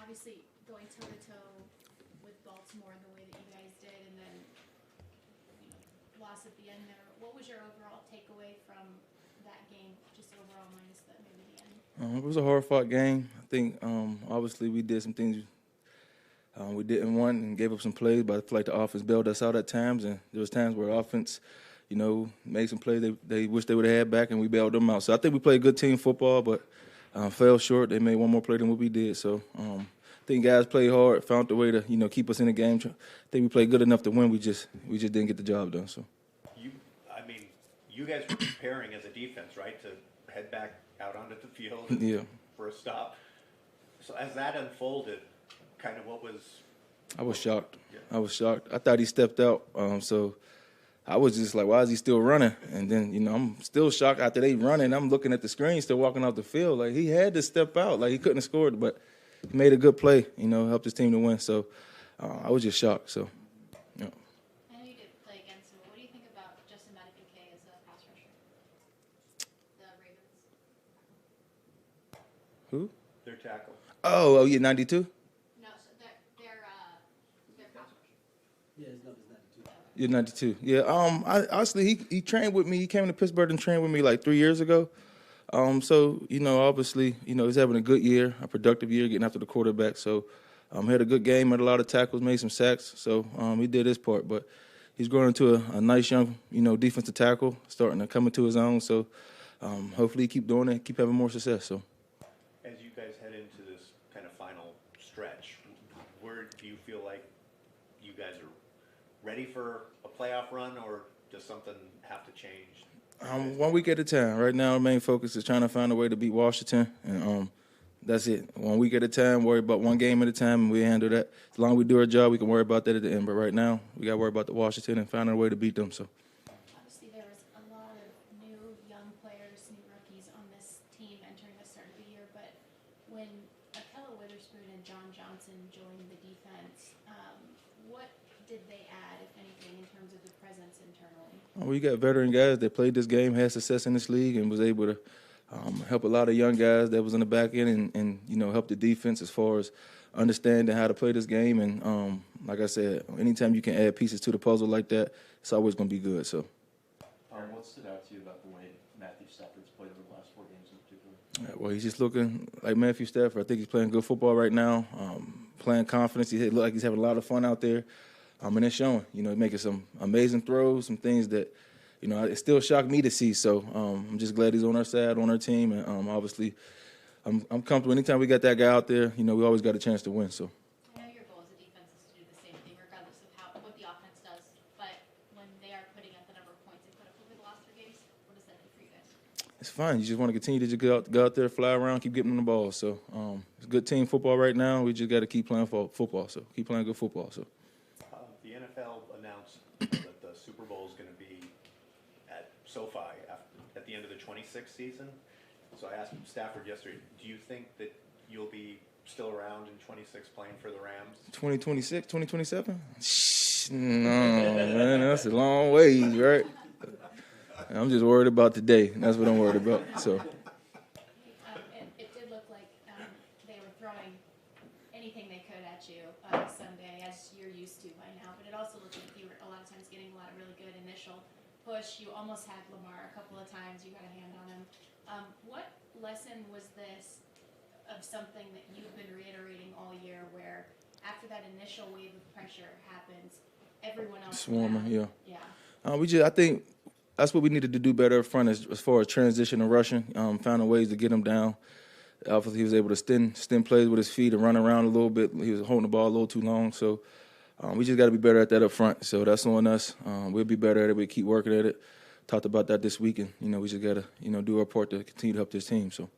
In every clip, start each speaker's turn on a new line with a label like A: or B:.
A: obviously going toe-to-toe with Baltimore the way that you guys did, and then loss at the end there. What was your overall takeaway from that game, just overall minus maybe the end?
B: It was a hard-fought game. I think obviously we did some things we didn't want and gave up some plays, but I feel like the offense bailed us out at times, and there was times where offense, made some plays they wish they would have had back, and we bailed them out. So I think we played good team football, but fell short. They made one more play than what we did. So I think guys played hard, found a way to keep us in the game. I think we played good enough to win. We just didn't get the job done. So
C: you guys were preparing as a defense, right, to head back out onto the field for a stop. So as that unfolded, kind of what was?
B: I was shocked.
C: Yeah.
B: I was shocked. I thought he stepped out. So I was just like, why is he still running? And then, I'm still shocked after they running. I'm looking at the screen, still walking off the field. Like, he had to step out. Like, he couldn't have scored, but he made a good play, helped his team to win. So I was just shocked. So,
A: I know you did play against him. What do you think about Justin Madubuike as a pass rusher? The Ravens.
B: Who?
C: Their tackle.
B: Oh, yeah, 92?
A: No, so their pass rusher.
D: Yeah, his number's 92.
B: Yeah, 92. Yeah, honestly, he trained with me. He came to Pittsburgh and trained with me like 3 years ago. So, obviously, he's having a good year, a productive year, getting after the quarterback. So, had a good game, had a lot of tackles, made some sacks. So, he did his part. But he's growing into a nice young, defensive tackle, starting to come into his own. So, hopefully he keep doing it, keep having more success. So,
C: as you guys head into this kind of final stretch, where do you feel like you guys are ready for a playoff run, or does something have to change?
B: 1 week at a time. Right now, our main focus is trying to find a way to beat Washington, and that's it. 1 week at a time, worry about one game at a time, and we handle that. As long as we do our job, we can worry about that at the end. But right now, we got to worry about the Washington and finding a way to beat them. So.
A: Obviously, there was a lot of new young players, new rookies on this team entering the start of the year. But when Akella Witherspoon and John Johnson joined the defense, what did they add, if anything, in terms of the presence internally?
B: We got veteran guys that played this game, had success in this league, and was able to help a lot of young guys that was in the back end and help the defense as far as understanding how to play this game. And like I said, anytime you can add pieces to the puzzle like that, it's always going to be good. So.
D: What stood out to you about the way Matthew Stafford's played over the last 4 games in particular?
B: Well, he's just looking like Matthew Stafford. I think he's playing good football right now, playing confidence. He look like he's having a lot of fun out there. And it's showing, he's making some amazing throws, some things that, it still shocked me to see. So I'm just glad he's on our side, on our team. And obviously, I'm comfortable. Anytime we got that guy out there, we always got a chance to win. So.
A: I know your goal as a defense is to do the same thing, regardless of what the offense does. But when they are putting up the number of points they put up over the last 3 games, what does that do for you guys?
B: It's fine. You just want to continue to just go out there, fly around, keep getting them the ball. So it's good team football right now. We just got to keep playing football. So keep playing good football. So.
C: The NFL announced that the Super Bowl is going to be at SoFi at the end of the 26th season. So I asked Stafford yesterday, do you think that you'll be still around in 26 playing for the Rams?
B: 2026, 2027? No, man, that's a long way, right? I'm just worried about today. That's what I'm worried about. So.
A: It did look like they were throwing anything they could at you Sunday, as you're used to by now. But it also looked like you were a lot of times getting a lot of really good initial push. You almost had Lamar a couple of times. You got a hand on him. What lesson was this of something that you've been reiterating all year, where after that initial wave of pressure happens, everyone else
B: swarming, yeah.
A: Yeah.
B: I think that's what we needed to do better up front as far as transition and rushing, finding ways to get him down. Obviously, he was able to stem plays with his feet and run around a little bit. He was holding the ball a little too long. So we just got to be better at that up front. So that's on us. We'll be better at it. We keep working at it. Talked about that this week, and we just got to do our part to continue to help this team. So.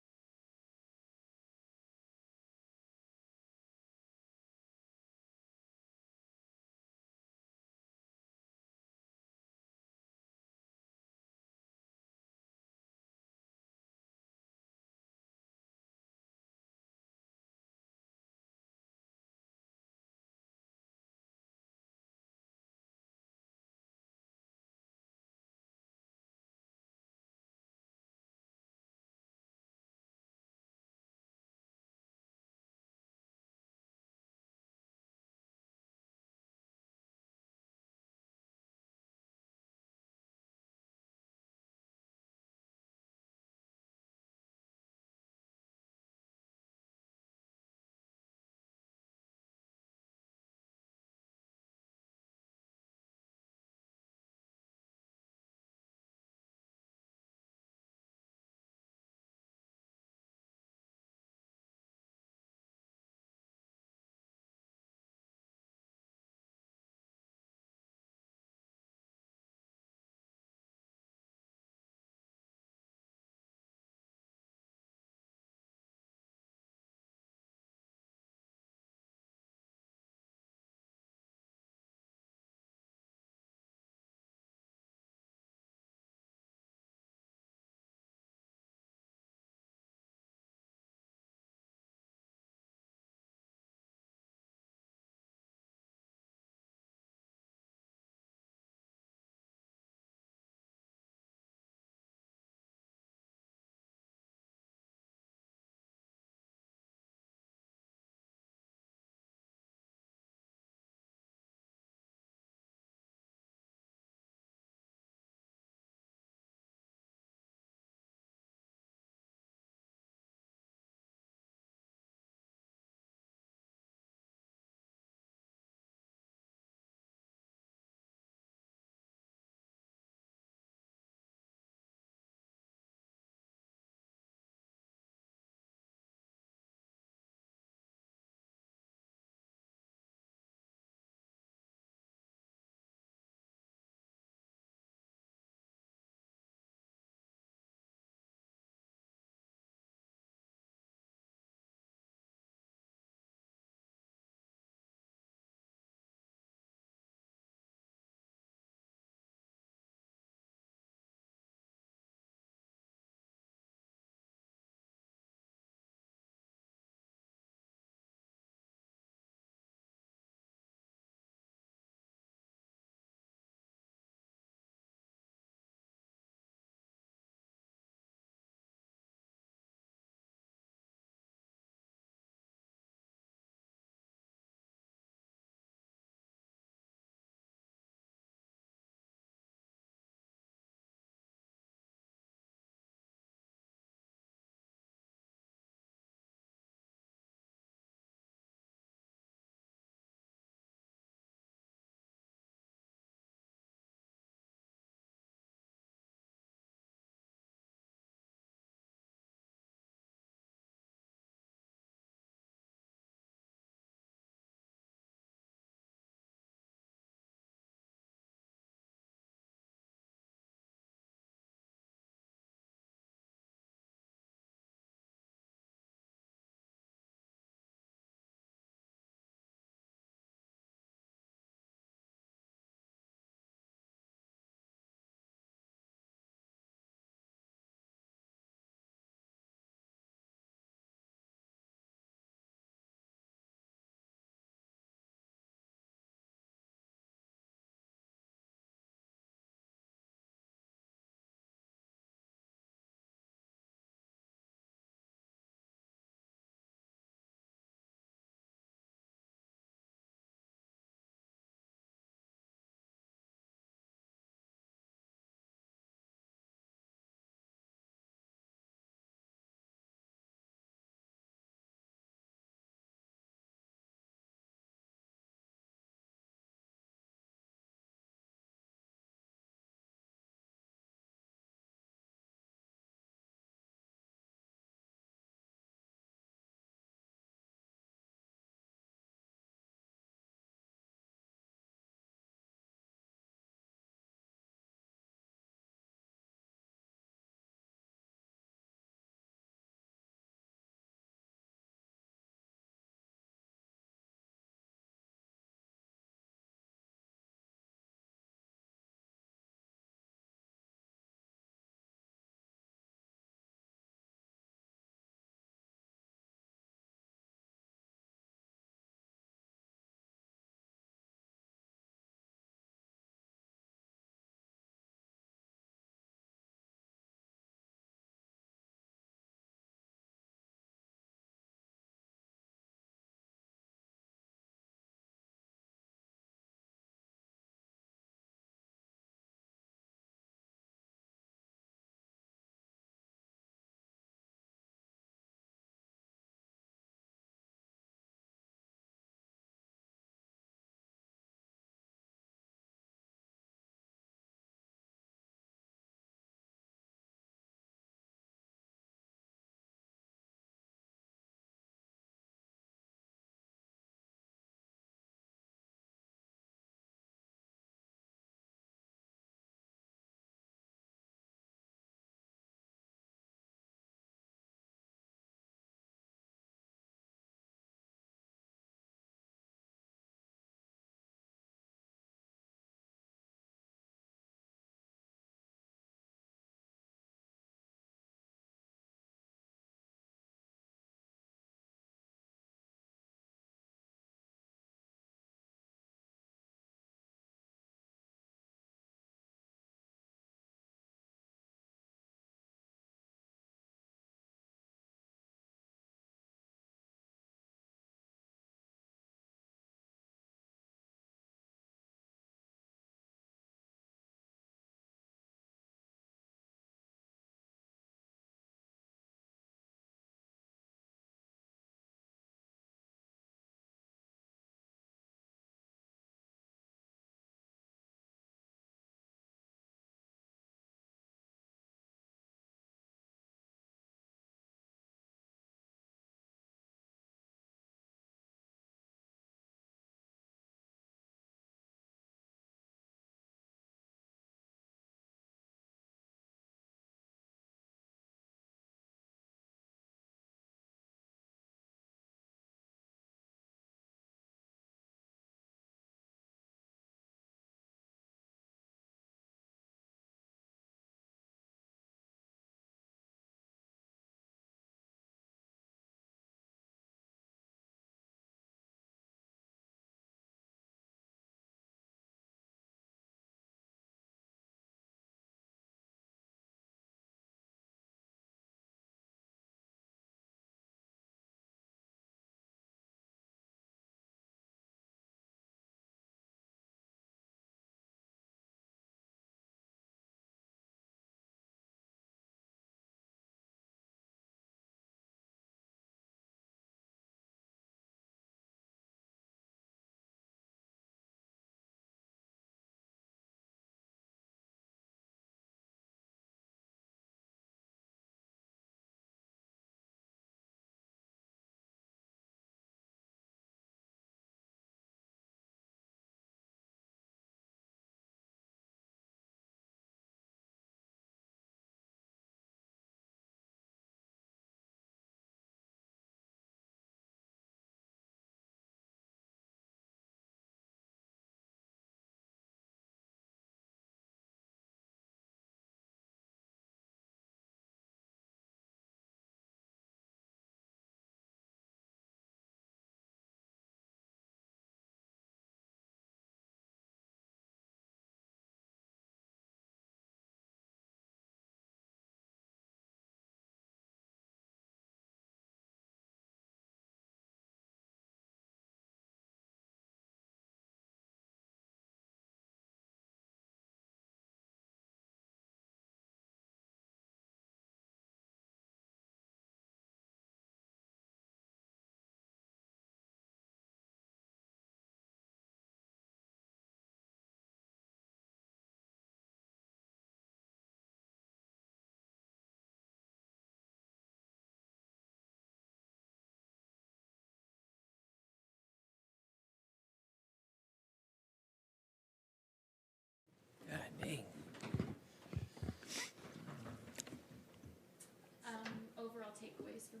A: takeaways from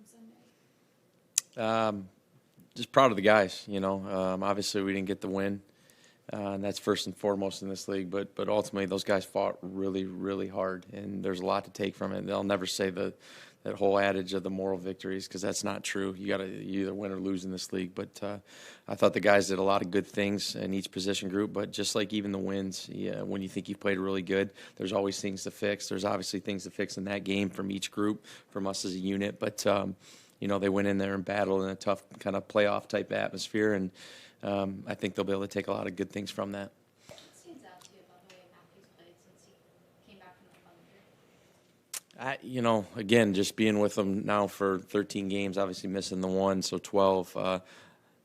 A: Sunday?
E: Just proud of the guys, you know. Obviously, we didn't get the win, and that's first and foremost in this league. But ultimately, those guys fought really, really hard, and there's a lot to take from it. They'll never say that whole adage of the moral victories, because that's not true. You either win or lose in this league. But I thought the guys did a lot of good things in each position group. But just like even the wins, when you think you've played really good, there's always things to fix. There's obviously things to fix in that game from each group, from us as a unit. But you know, they went in there and battled in a tough kind of playoff type atmosphere, and I think they'll be able to take a lot of good things from that.
A: What stands out to you about the way Matthew's played since he came back from the thumb injury?
E: You know, again, just being with them now for 13 games, obviously missing the one, so 12.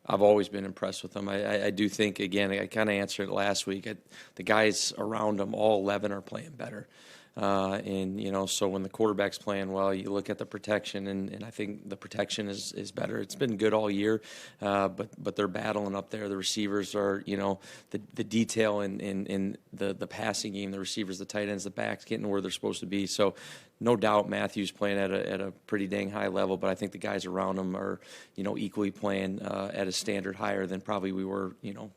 E: I've always been impressed with them. I do think, again, I kind of answered it last week. The guys around them, all 11, are playing better. And, you know, so when the quarterback's playing well, you look at the protection, and I think the protection is better. It's been good all year, but they're battling up there. The receivers are, you know, the detail in the passing game, the receivers, the tight ends, the backs getting where they're supposed to be. So no doubt Matthew's playing at a pretty dang high level, but I think the guys around him are, you know, equally playing at a standard higher than probably we were, you know,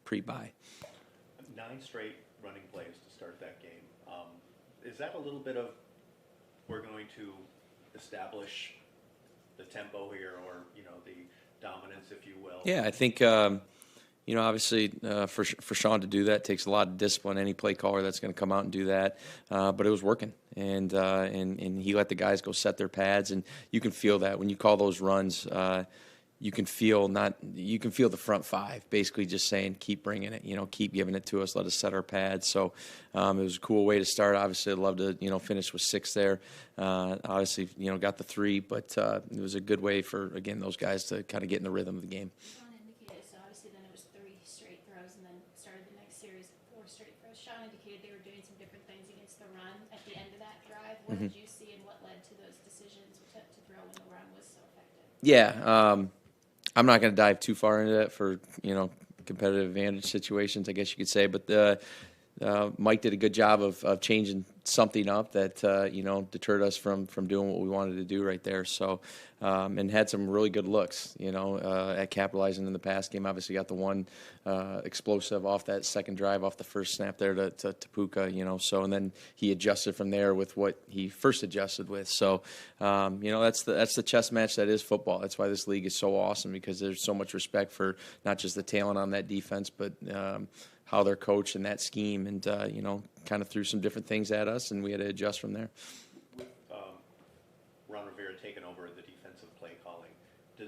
E: pre-bye.
C: 9 straight running plays to start that game. Is that a little bit of, we're going to establish the tempo here, or, you know, the dominance, if you will?
E: Yeah, I think, you know, obviously for Sean to do that takes a lot of discipline. Any play caller that's going to come out and do that, but it was working, and he let the guys go set their pads, and you can feel that when you call those runs. You can feel the front 5 basically just saying, keep bringing it, you know, keep giving it to us, let us set our pads. So it was a cool way to start. Obviously, I'd love to, you know, finish with 6 there. Obviously, you know, got the 3, but it was a good way for, again, those guys to kind of get in the rhythm of the game.
A: Sean indicated, so obviously then it was 3 straight throws, and then started the next series of 4 straight throws. Sean indicated they were doing some different things against the run at the end of that drive. What did you see, and what led to those decisions to throw when the run was so effective?
E: Yeah, I'm not going to dive too far into that for, you know, competitive advantage situations, I guess you could say. But Mike did a good job of changing something up that, you know, deterred us from doing what we wanted to do right there. So, and had some really good looks, you know, at capitalizing in the pass game. Obviously got the one explosive off that second drive, off the first snap there to Puka, you know. So, and then he adjusted from there with what he first adjusted with. So, you know, that's the chess match that is football. That's why this league is so awesome, because there's so much respect for not just the talent on that defense, but how they're coached in that scheme, and you know, kind of threw some different things at us, and we had to adjust from there.
C: With Ron Rivera taking over the defensive play calling, do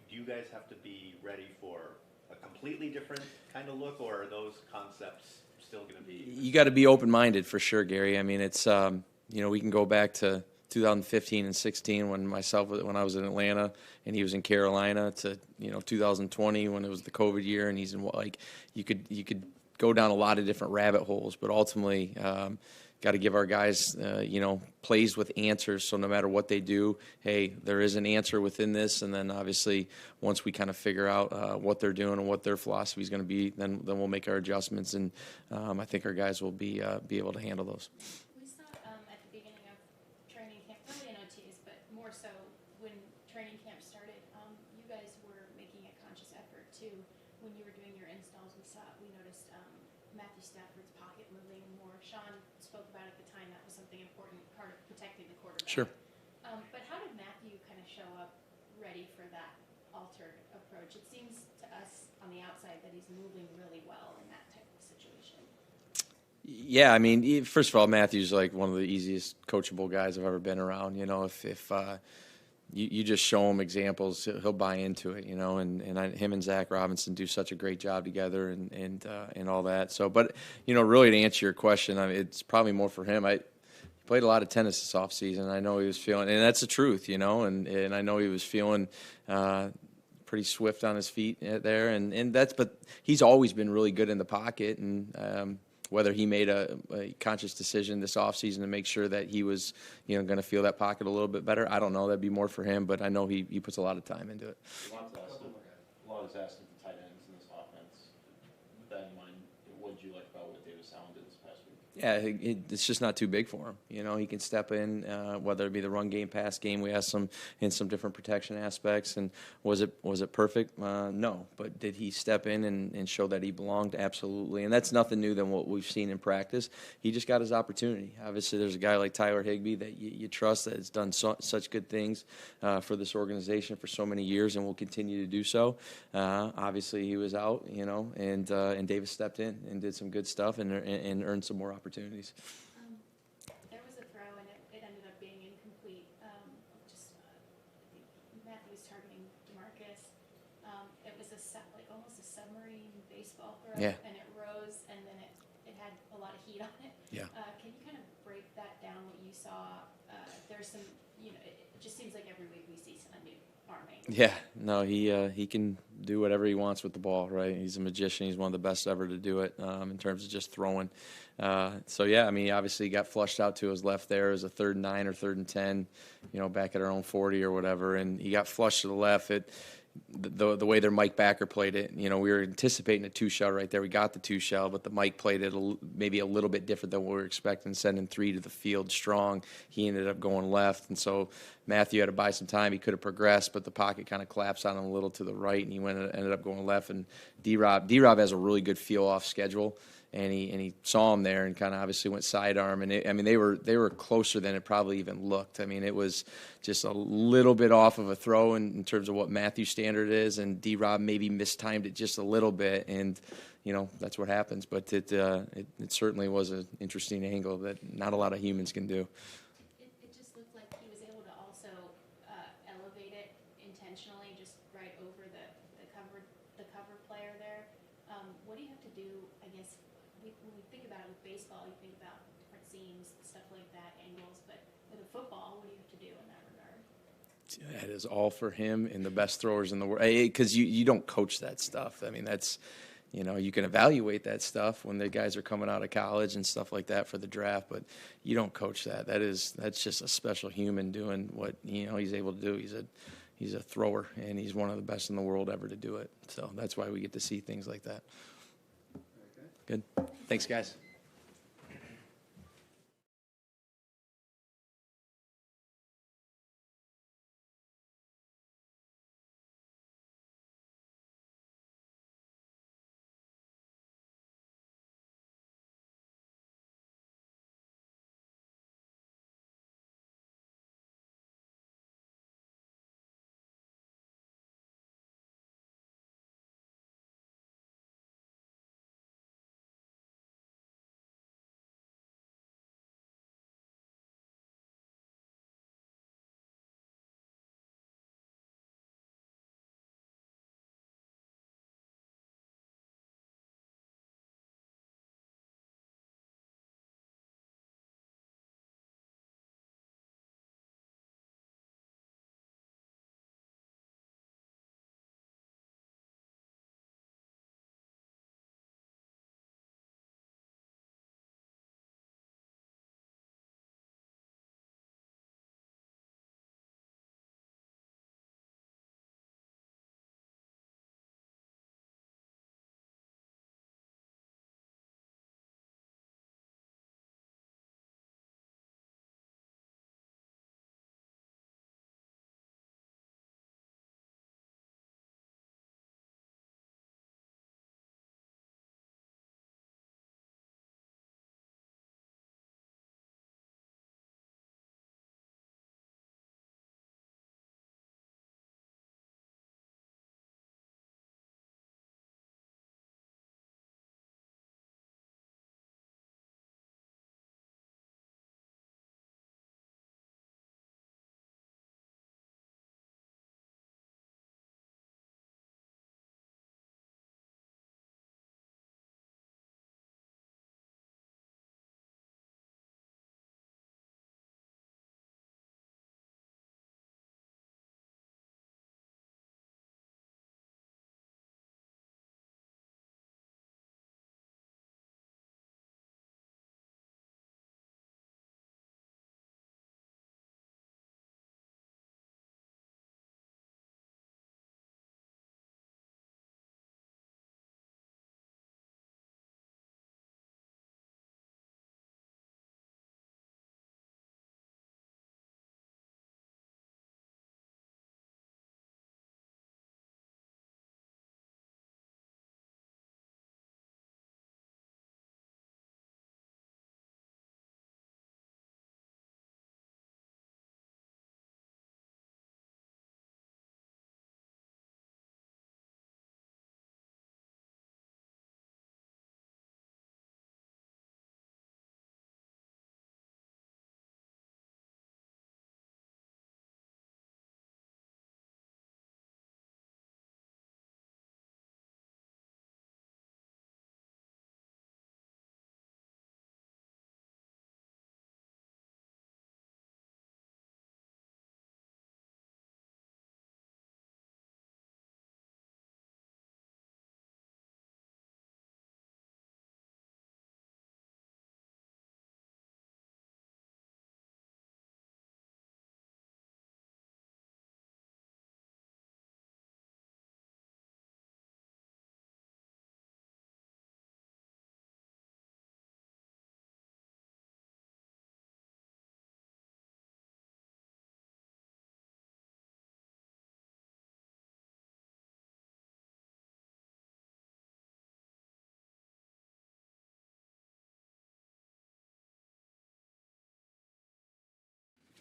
C: you guys have to be ready for a completely different kind of look, or are those concepts still going to be?
E: You got to be open-minded for sure, Gary. I mean, it's you know, we can go back to 2015 and 16 when I was in Atlanta and he was in Carolina, to, you know, 2020 when it was the COVID year, and he's in, like, you could go down a lot of different rabbit holes, but ultimately got to give our guys you know, plays with answers. So no matter what they do, hey, there is an answer within this, and then obviously once we kind of figure out what they're doing and what their philosophy is going to be, then we'll make our adjustments, and I think our guys will be able to handle those.
A: We saw at the beginning of training camp, probably in OTs, but more so when training camp started, you guys were making a conscious effort to, when you were doing your installs, we noticed Matthew Stafford's pocket moving more. Sean spoke about at the time that was something important, part of protecting the quarterback.
E: Sure.
A: But how did Matthew kind of show up ready for that altered approach? It seems to us on the outside that he's moving really well in that type of situation.
E: Yeah, I mean, first of all, Matthew's like one of the easiest coachable guys I've ever been around. You know, if you just show him examples, he'll buy into it. You know, and him and Zach Robinson do such a great job together, and all that. So, but you know, really to answer your question, I mean, it's probably more for him. He played a lot of tennis this offseason. I know he was feeling, and that's the truth, you know, and I know he was feeling pretty swift on his feet there, but he's always been really good in the pocket, and whether he made a conscious decision this offseason to make sure that he was, you know, going to feel that pocket a little bit better, I don't know. That'd be more for him, but I know he puts a lot of time into it.
D: A lot is asked of the tight ends in this offense. With that in mind, what did you like about what Davis Allen did this past week?
E: Yeah, it's just not too big for him. You know, he can step in, whether it be the run game, pass game. We asked him in some different protection aspects, and was it perfect? No, but did he step in and show that he belonged? Absolutely, and that's nothing new than what we've seen in practice. He just got his opportunity. Obviously, there's a guy like Tyler Higbee that you trust, that has done such good things for this organization for so many years, and will continue to do so. Obviously, he was out, you know, and Davis stepped in and did some good stuff and earned some more opportunities.
A: There was a throw and it ended up being incomplete. Matthew was targeting DeMarcus. It was like almost a submarine baseball throw,
E: Yeah.
A: and it rose, and then it had a lot of heat on it.
E: Yeah.
A: Can you kind of break that down? What you saw? There's some, it just seems like every week we see a new arm angle.
E: Yeah, no, he can do whatever he wants with the ball, right? He's a magician. He's one of the best ever to do it in terms of just throwing. So yeah, I mean, obviously he got flushed out to his left there as a 3rd and 9 or 3rd and 10, back at our own 40 or whatever, and he got flushed to the left. The way their Mike Backer played it, we were anticipating a 2-shell right there. We got the 2-shell, but the Mike played it maybe a little bit different than what we were expecting, sending 3 to the field strong. He ended up going left, and so Matthew had to buy some time. He could have progressed, but the pocket kind of collapsed on him a little to the right, and he ended up going left. And D-Rob has a really good feel-off schedule. And he saw him there and kind of obviously went sidearm. And they were closer than it probably even looked. I mean, it was just a little bit off of a throw in terms of what Matthew's standard is, and D-Rob maybe mistimed it just a little bit, and that's what happens. But it certainly was an interesting angle that not a lot of humans can do.
A: It just looked like he was able to also elevate it intentionally, just right over the cover player there. What do you have to do? I guess when we think about it with baseball, you think about different seams, stuff like that, angles. But with a football, what do you have to do in that regard?
E: That is all for him and the best throwers in the world, because you don't coach that stuff. I mean, that's you can evaluate that stuff when the guys are coming out of college and stuff like that for the draft, but you don't coach that. That's just a special human doing what he's able to do. He's a thrower, and he's one of the best in the world ever to do it. So that's why we get to see things like that. Good. Thanks, guys.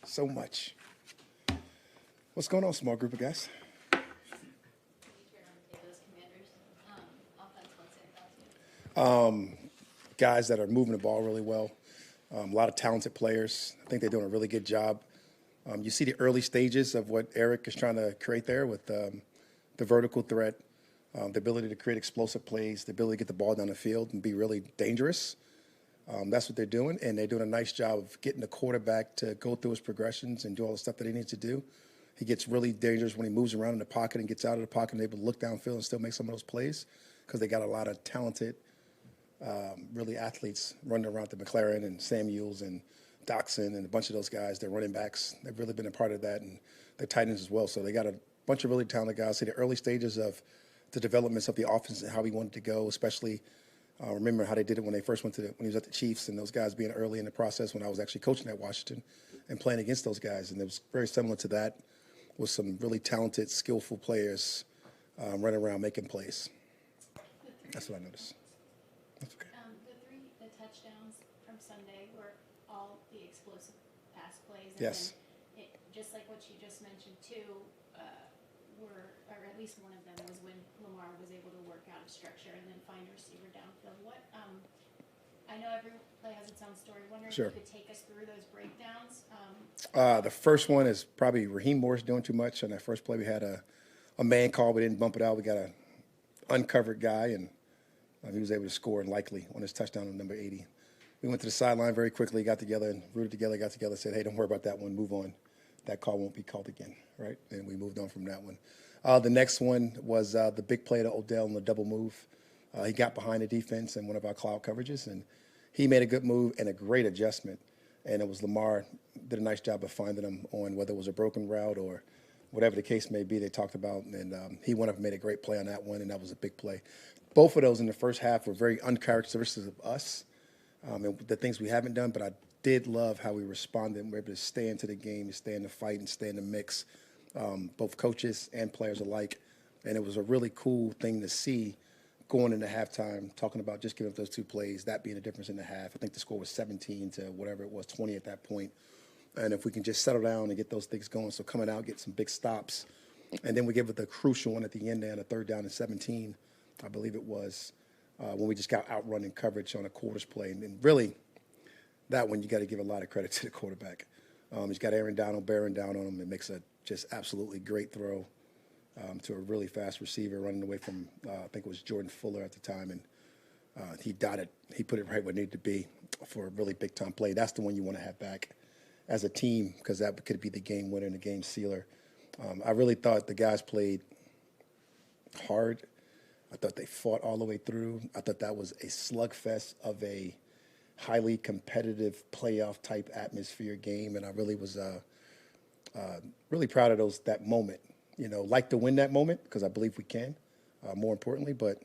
F: so much. What's going on, small group of guys?
A: Those Commanders, offense, what's it about you?
F: Guys that are moving the ball really well. A lot of talented players. I think they're doing a really good job. You see the early stages of what Eric is trying to create there with the vertical threat, the ability to create explosive plays, the ability to get the ball down the field and be really dangerous. That's what they're doing, and they're doing a nice job of getting the quarterback to go through his progressions and do all the stuff that he needs to do. He gets really dangerous when he moves around in the pocket and gets out of the pocket and able to look downfield and still make some of those plays because they got a lot of talented, really athletes running around the McLaren and Samuels and Doxson and a bunch of those guys. They're running backs. They've really been a part of that, and they're tight ends as well. So they got a bunch of really talented guys. See the early stages of the developments of the offense and how he wanted to go, especially remember how they did it when they first went to when he was at the Chiefs and those guys being early in the process when I was actually coaching at Washington and playing against those guys. And it was very similar to that with some really talented, skillful players running around making plays. That's what I noticed. That's okay.
A: The touchdowns from Sunday were all the explosive pass plays. And
F: Yes.
A: then just like what you just mentioned too, or at least one of them was when Lamar was able to work out of structure and then find a receiver downfield. I know every play has its own story. Wondering
F: Sure.
A: if you could take us through those breakdowns.
F: The first one is probably Raheem Morris doing too much. On that first play, we had a man call. We didn't bump it out. We got an uncovered guy, and he was able to score and likely on his touchdown on number 80. We went to the sideline very quickly, got together, and rooted together, got together, said, hey, don't worry about that one. Move on. That call won't be called again, right? And we moved on from that one. The next one was the big play to Odell on the double move. He got behind the defense in one of our cloud coverages, and he made a good move and a great adjustment. And it was Lamar did a nice job of finding him on whether it was a broken route or whatever the case may be they talked about. And he went up and made a great play on that one, and that was a big play. Both of those in the first half were very uncharacteristic of us and the things we haven't done, but I did love how we responded. We were able to stay into the game, stay in the fight, and stay in the mix, both coaches and players alike. And it was a really cool thing to see going into halftime, talking about just giving up those two plays, that being the difference in the half. I think the score was 17 to whatever it was, 20 at that point. And if we can just settle down and get those things going, so coming out, get some big stops. And then we give it the crucial one at the end there on a third down and 17, I believe it was, when we just got outrun in coverage on a quarters play. And really, that one you got to give a lot of credit to the quarterback. He's got Aaron Donald bearing down on him and makes a just absolutely great throw to a really fast receiver running away from, I think it was Jordan Fuller at the time. And he put it right where it needed to be for a really big-time play. That's the one you want to have back as a team because that could be the game winner and the game sealer. I really thought the guys played hard. I thought they fought all the way through. I thought that was a slugfest of a highly competitive playoff-type atmosphere game, and I really was really proud of that moment. You know, like to win that moment because I believe we can, more importantly, but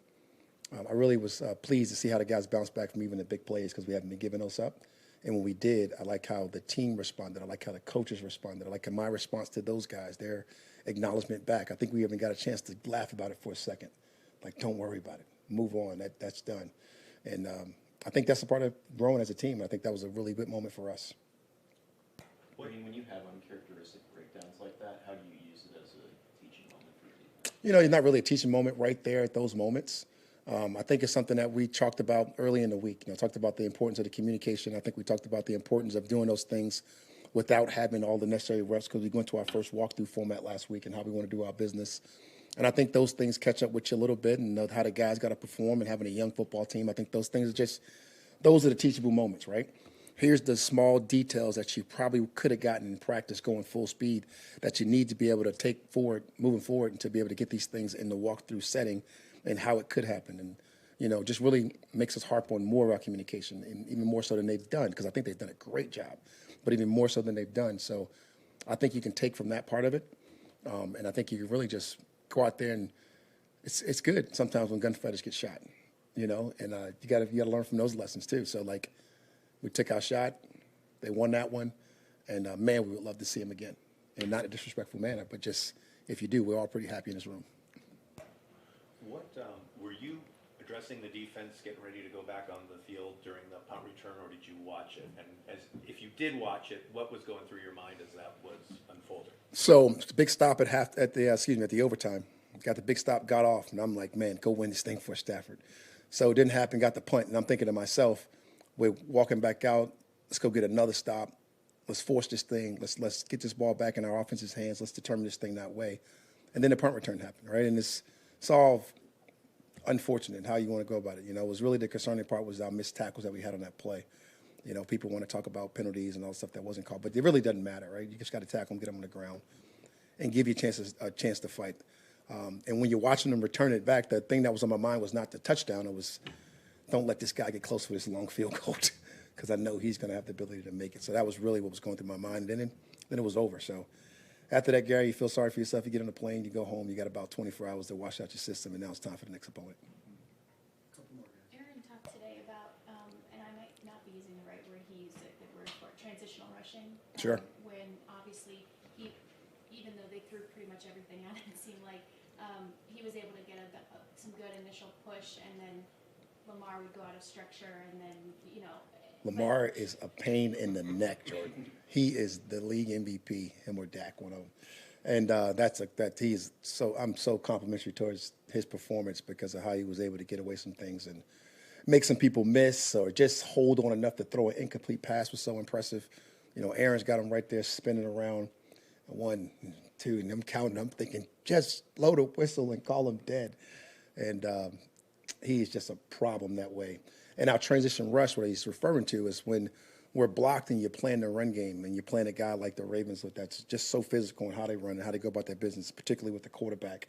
F: I really was pleased to see how the guys bounced back from even the big plays because we haven't been giving those up. And when we did, I like how the team responded. I like how the coaches responded. I like my response to those guys, their acknowledgement back. I think we even got a chance to laugh about it for a second. Like, don't worry about it. Move on. That's done. And I think that's a part of growing as a team. I think that was a really good moment for us.
D: I mean, when you have uncharacteristic breakdowns like that, how do you use it as a teaching moment for you?
F: You know, it's not really a teaching moment right there at those moments. I think it's something that we talked about early in the week. You know, talked about the importance of the communication. I think we talked about the importance of doing those things without having all the necessary reps because we went to our first walkthrough format last week and how we want to do our business. And I think those things catch up with you a little bit and know how the guys got to perform and having a young football team. I think those things those are the teachable moments, right? Here's the small details that you probably could have gotten in practice going full speed that you need to be able to take forward, moving forward, and to be able to get these things in the walkthrough setting and how it could happen. And, you know, just really makes us harp on more of our communication and even more so than they've done because I think they've done a great job, but even more so than they've done. So I think you can take from that part of it, and I think you can really just go out there and it's good sometimes when gunfighters get shot, you know, and you got to learn from those lessons too. So like we took our shot, they won that one, and man, we would love to see them again, and not in a disrespectful manner, but just if you do, we're all pretty happy in this room.
C: What were you addressing the defense, getting ready to go back on the field during the punt return, or did you watch it? And if you did watch it, what was going through your mind as that was unfolding?
F: So the big stop at the overtime. Got the big stop, got off, and I'm like, man, go win this thing for Stafford. So it didn't happen. Got the punt, and I'm thinking to myself, we're walking back out. Let's go get another stop. Let's force this thing. Let's get this ball back in our offense's hands. Let's determine this thing that way. And then the punt return happened, right? And it's all unfortunate how you want to go about it. You know, it was really the concerning part was our missed tackles that we had on that play. You know, people want to talk about penalties and all the stuff that wasn't called, but it really doesn't matter, right? You just got to tackle them, get them on the ground, and give you a chance to fight. And when you're watching them return it back, the thing that was on my mind was not the touchdown. It was, don't let this guy get close for this long field goal, because I know he's going to have the ability to make it. So that was really what was going through my mind. And then it was over. So after that, Gary, you feel sorry for yourself. You get on the plane, you go home. You got about 24 hours to wash out your system, and now it's time for the next opponent.
A: Aaron talked today about, and I might not be using the right word, he used the word for transitional rushing.
F: Sure.
A: When obviously, even though they threw pretty much everything at him, it seemed like he was able to get some good initial push, and then Lamar would go out of structure, and then, you know.
F: Lamar is a pain in the neck, Jordan. He is the league MVP, him or Dak, one of them. And I'm so complimentary towards his performance because of how he was able to get away some things and make some people miss or just hold on enough to throw an incomplete pass was so impressive. You know, Aaron's got him right there spinning around. 1, 2, and I'm counting. I'm thinking, just blow the whistle and call him dead. And he's just a problem that way. And our transition rush, what he's referring to, is when we're blocked and you're playing the run game and you're playing a guy like the Ravens that's just so physical in how they run and how they go about their business, particularly with the quarterback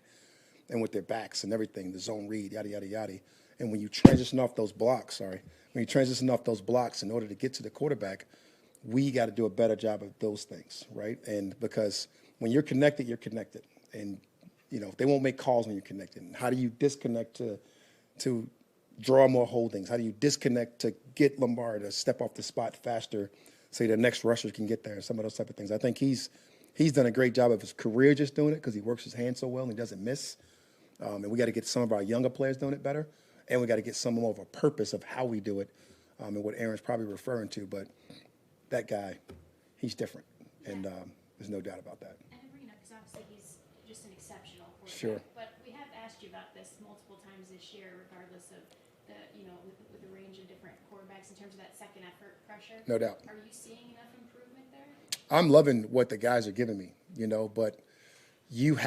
F: and with their backs and everything, the zone read, yada, yada, yada. And when you transition off those blocks, in order to get to the quarterback, we got to do a better job of those things, right? And because when you're connected, you're connected. And, you know, they won't make calls when you're connected. And how do you disconnect to draw more holdings? How do you disconnect to get Lamar to step off the spot faster so the next rusher can get there and some of those type of things? I think he's done a great job of his career just doing it because he works his hands so well and he doesn't miss. And we got to get some of our younger players doing it better. And we got to get some more of a purpose of how we do it and what Aaron's probably referring to. But that guy, he's different. And there's no doubt about that.
A: And, you know, because obviously he's just an exceptional quarterback.
F: Sure.
A: But we have asked you about this multiple times this year, regardless of the, you know, with the range of different quarterbacks in terms of that second effort pressure.
F: No doubt.
A: Are you seeing enough improvement there?
F: I'm loving what the guys are giving me, you know, but you're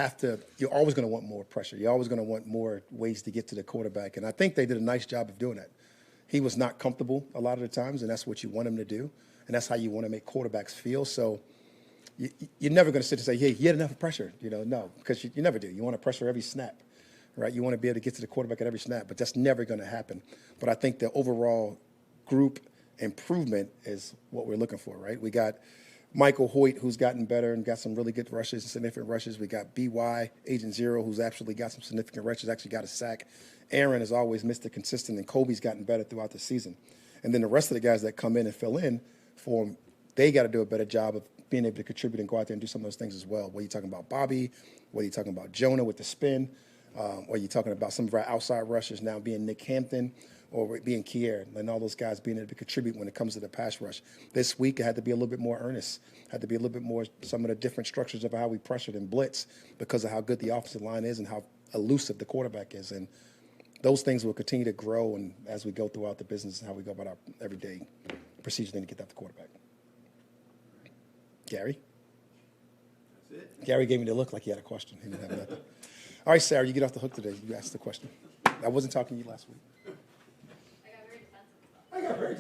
F: always going to want more pressure. You're always going to want more ways to get to the quarterback. And I think they did a nice job of doing that. He was not comfortable a lot of the times, and that's what you want him to do. And that's how you want to make quarterbacks feel. So you're never going to sit and say, hey, you had enough pressure. You know, no, because you never do. You want to pressure every snap, right? You want to be able to get to the quarterback at every snap, but that's never going to happen. But I think the overall group improvement is what we're looking for, right? We got Michael Hoyt, who's gotten better and got some really good rushes and significant rushes. We got B.Y., Agent Zero, who's actually got some significant rushes, actually got a sack. Aaron has always missed the consistent, and Kobe's gotten better throughout the season. And then the rest of the guys that come in and fill in for him, they got to do a better job of being able to contribute and go out there and do some of those things as well. Whether you're talking about Bobby, whether you're talking about Jonah with the spin, or you're talking about some of our outside rushers now being Nick Hampton or being Kier, and all those guys being able to contribute when it comes to the pass rush. This week, it had to be a little bit more earnest, had to be a little bit more some of the different structures of how we pressured and blitz because of how good the offensive line is and how elusive the quarterback is. And those things will continue to grow and as we go throughout the business and how we go about our everyday procedure to get that to quarterback. Gary?
C: That's it.
F: Gary gave me the look like he had a question. He didn't have nothing. All right, Sarah, you get off the hook today. You asked the question. I wasn't talking to you last week.
A: I got very defensive.
F: I got very